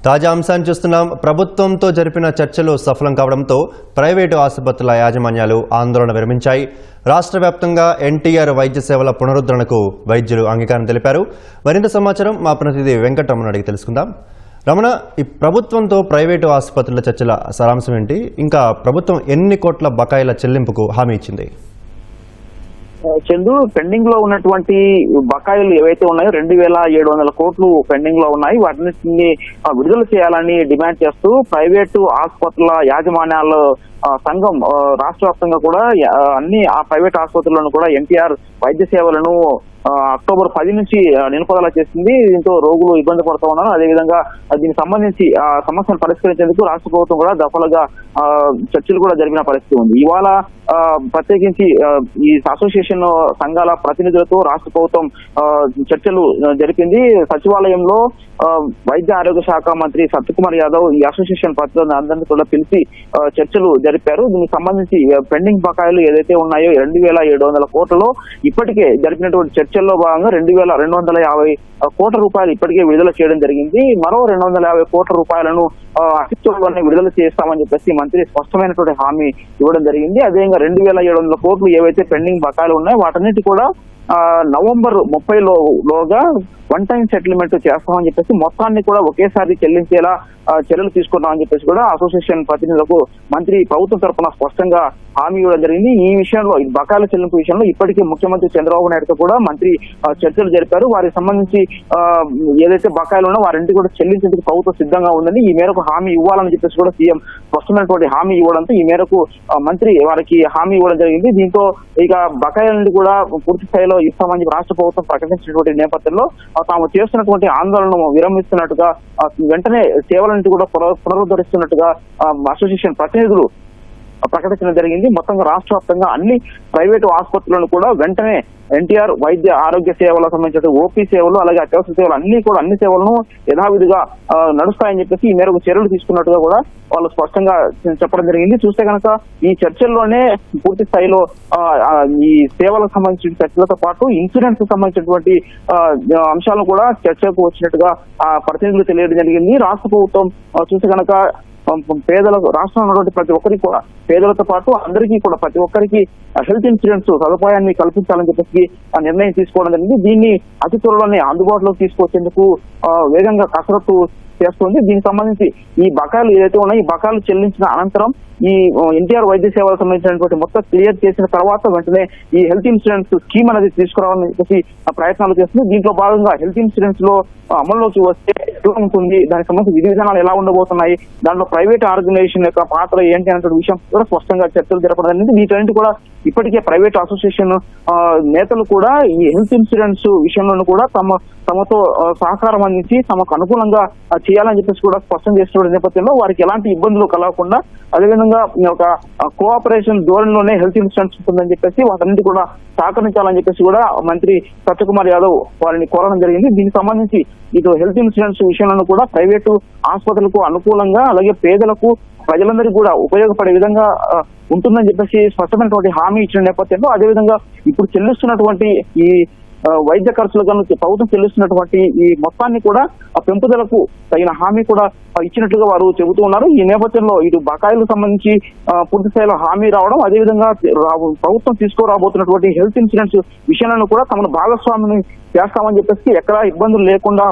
తాజా అంశాన్ని చూస్తున్నాం. ప్రభుత్వంతో జరిపిన చర్చలు సఫలం కావడంతో ప్రైవేటు ఆసుపత్రుల యాజమాన్యాలు ఆందోళన విరమించాయి. రాష్ట్ర వ్యాప్తంగా ఎన్టీఆర్ వైద్య సేవల పునరుద్ధరణకు వైద్యులు అంగీకారం తెలిపారు. మరింత సమాచారం మా ప్రతినిధి వెంకటరమణ అడిగి తెలుసుకుందాం. రమణ, ఈ ప్రభుత్వంతో ప్రైవేటు ఆసుపత్రుల చర్చల సారాంశం ఏంటి? ఇంకా ప్రభుత్వం ఎన్ని కోట్ల బకాయిల చెల్లింపుకు హామీ ఇచ్చింది? చందు, పెండింగ్ లో ఉన్నటువంటి బకాయిలు ఏవైతే ఉన్నాయో 2,700 కోట్లు పెండింగ్ లో ఉన్నాయి. వాటిని విడుదల చేయాలని డిమాండ్ చేస్తూ ప్రైవేటు ఆసుపత్రుల యాజమాన్యాల సంఘం రాష్ట్ర వ్యాప్తంగా కూడా అన్ని ఆ ప్రైవేట్ ఆసుపత్రులను కూడా ఎన్టీఆర్ వైద్య సేవలను అక్టోబర్ 10 నుంచి నిలుపుదల చేసింది. దీంతో రోగులు ఇబ్బంది పడుతూ ఉన్నారు. అదేవిధంగా దీనికి సంబంధించి ఆ సమస్యను పరిష్కరించేందుకు రాష్ట్ర ప్రభుత్వం కూడా దఫలుగా చర్చలు కూడా జరిపిన పరిస్థితి ఉంది. ఇవాళ ప్రత్యేకించి ఈ అసోసియేషన్ సంఘాల ప్రతినిధులతో రాష్ట్ర ప్రభుత్వం చర్చలు జరిపింది. సచివాలయంలో వైద్య ఆరోగ్య శాఖ మంత్రి సత్యకుమార్ యాదవ్ ఈ అసోసియేషన్ ప్రతినిధులను అందరినీ కూడా పిలిచి చర్చలు జరిపారు. దీనికి సంబంధించి పెండింగ్ బకాయిలు ఏదైతే ఉన్నాయో 2,700 కోట్లలో ఇప్పటికే జరిపినటువంటి చర్చల్లో భాగంగా 2,250 కోట్ల రూపాయలు ఇప్పటికే విడుదల చేయడం జరిగింది. మరో 250 కోట్ల రూపాయలను అతి త్వరలోనే విడుదల చేస్తామని చెప్పేసి మంత్రి స్పష్టమైనటువంటి హామీ ఇవ్వడం జరిగింది. అదేవిధంగా 2,700 కోట్లు ఏవైతే పెండింగ్ బకాయిలు ఉన్నాయో వాటన్నిటి కూడా నవంబర్ 30లోగా వన్ టైం సెటిల్మెంట్ చేస్తామని చెప్పేసి మొత్తాన్ని కూడా ఒకేసారి చెల్లించేలా చర్యలు తీసుకుంటామని చెప్పేసి కూడా అసోసియేషన్ ప్రతినిధులకు మంత్రి ప్రభుత్వం తరఫున స్పష్టంగా హామీ ఇవ్వడం జరిగింది. ఈ విషయంలో ఈ బకాయిల చెల్లింపు విషయంలో ఇప్పటికే ముఖ్యమంత్రి చంద్రబాబు నాయుడుతో కూడా మంత్రి చర్చలు జరిపారు. వారికి సంబంధించి ఏదైతే బకాయిలు ఉన్నా వారింటి కూడా చెల్లించేందుకు ప్రభుత్వం సిద్ధంగా ఉందని, ఈ మేరకు హామీ ఇవ్వాలని చెప్పేసి కూడా సీఎం స్పష్టమైనటువంటి హామీ ఇవ్వడంతో ఈ మేరకు మంత్రి వారికి హామీ ఇవ్వడం జరిగింది. దీంతో ఇక బకాయిల కూడా పూర్తి స్థాయిలో ఇస్తామని చెప్పి రాష్ట్ర ప్రభుత్వం ప్రకటించినటువంటి నేపథ్యంలో తాము చేస్తున్నటువంటి ఆందోళనను విరమిస్తున్నట్టుగా, వెంటనే సేవలన్నింటి కూడా పునరుద్ధరిస్తున్నట్టుగా అసోసియేషన్ ప్రతినిధులు ప్రకటించడం జరిగింది. మొత్తంగా రాష్ట్ర వ్యాప్తంగా అన్ని ప్రైవేటు ఆసుపత్రులను కూడా వెంటనే ఎన్టీఆర్ వైద్య ఆరోగ్య సేవలకు సంబంధించిన ఓపీ సేవలు అలాగే అత్యవసర సేవలు అన్ని సేవలను యథావిధిగా నడుస్తాయని చెప్పేసి ఈ మేరకు చర్యలు తీసుకున్నట్టుగా కూడా వాళ్ళు స్పష్టంగా చెప్పడం జరిగింది. చూస్తే కనుక ఈ చర్చల్లోనే పూర్తి స్థాయిలో ఈ సేవలకు సంబంధించిన చర్చలతో పాటు ఇన్సూరెన్స్ సంబంధించినటువంటి అంశాలను కూడా చర్చకు వచ్చినట్టుగా ప్రతినిధులు తెలియడం జరిగింది. రాష్ట్ర ప్రభుత్వం చూస్తే కనుక పేదలకు రాష్ట్రంలో ఉన్నటువంటి ప్రతి ఒక్కరికి కూడా, పేదలతో పాటు అందరికీ కూడా ప్రతి ఒక్కరికి హెల్త్ ఇన్సూరెన్స్ సదుపాయాన్ని కల్పించాలని చెప్పేసి నిర్ణయం తీసుకోవడం జరిగింది. దీన్ని అతి త్వరలోనే అందుబాటులోకి తీసుకొచ్చేందుకు వేగంగా కసరత్తు చేస్తుంది. దీనికి సంబంధించి ఈ బకాయిలు ఏదైతే ఉన్నాయో ఈ బకాయిలు చెల్లించిన అనంతరం ఈ ఎన్టీఆర్ వైద్య సేవలకు సంబంధించినటువంటి మొత్తం క్లియర్ చేసిన తర్వాత వెంటనే ఈ హెల్త్ ఇన్సూరెన్స్ స్కీమ్ అనేది తీసుకురావాలని చెప్పేసి ప్రయత్నాలు చేస్తుంది. దీంట్లో భాగంగా హెల్త్ ఇన్సూరెన్స్ లో అమల్లోకి వస్తే ఎట్లా ఉంటుంది, దానికి సంబంధించి విధి విధానాలు ఎలా ఉండబోతున్నాయి, దాంట్లో ప్రైవేట్ ఆర్గనైజేషన్ యొక్క పాత్ర ఏంటి అనే విషయం కూడా స్పష్టంగా చర్చలు జరపడం జరిగింది. వీటన్నిటి కూడా ఇప్పటికే ప్రైవేట్ అసోసియేషన్ నేతలు కూడా ఈ హెల్త్ ఇన్సూరెన్స్ విషయంలో కూడా తమతో సహకారం అందించి తమకు అనుకూలంగా చేయాలని చెప్పేసి కూడా స్పష్టం చేస్తున్న నేపథ్యంలో వారికి ఎలాంటి ఇబ్బందులు కలగకుండా అదేవిధంగా ఒక కోఆపరేషన్ ధోరణిలోనే హెల్త్ ఇన్సూరెన్స్ ఉంటుందని చెప్పేసి వాటన్నిటి కూడా సహకరించాలని చెప్పేసి కూడా మంత్రి సత్యకుమార్ యాదవ్ వారిని కోరడం జరిగింది. దీనికి సంబంధించి ఇటు హెల్త్ ఇన్సూరెన్స్ విషయంలో కూడా ప్రైవేటు ఆసుపత్రులకు అనుకూలంగా అలాగే పేదలకు ప్రజలందరికీ కూడా ఉపయోగపడే విధంగా ఉంటుందని చెప్పేసి స్పష్టమైనటువంటి హామీ ఇచ్చిన నేపథ్యంలో అదేవిధంగా ఇప్పుడు చెల్లిస్తున్నటువంటి ఈ వైద్య ఖర్చులకు ప్రభుత్వం చెల్లిస్తున్నటువంటి ఈ మొత్తాన్ని కూడా పెంపుదలకు తగిన హామీ కూడా ఇచ్చినట్లుగా వారు చెబుతూ ఉన్నారు. ఈ నేపథ్యంలో ఇటు బకాయిలకు సంబంధించి పూర్తి స్థాయిలో హామీ రావడం అదేవిధంగా ప్రభుత్వం తీసుకురాబోతున్నటువంటి హెల్త్ ఇన్సూరెన్స్ విషయాలను కూడా తమను భాగస్వామిని చేస్తామని చెప్పేసి ఎక్కడా ఇబ్బందులు లేకుండా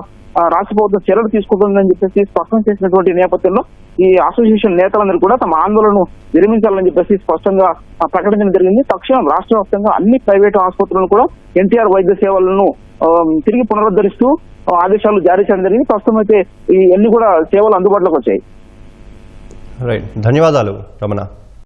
రాష్ట్ర ప్రభుత్వం చర్యలు తీసుకుంటుందని చెప్పేసి స్పష్టం చేసినటువంటి నేపథ్యంలో ఈ అసోసియేషన్ నేతలందరూ కూడా తమ ఆందోళనను విరమించాలని చెప్పేసి స్పష్టంగా ప్రకటించడం జరిగింది. తక్షణం రాష్ట్ర వ్యాప్తంగా అన్ని ప్రైవేటు ఆసుపత్రులను కూడా ఎన్టీఆర్ వైద్య సేవలను తిరిగి పునరుద్ధరిస్తూ ఆదేశాలు జారీ చేయడం జరిగింది. ప్రస్తుతం అయితే ఈ అన్ని కూడా సేవలు అందుబాటులోకి వచ్చాయి. రైట్, ధన్యవాదాలు రమణ.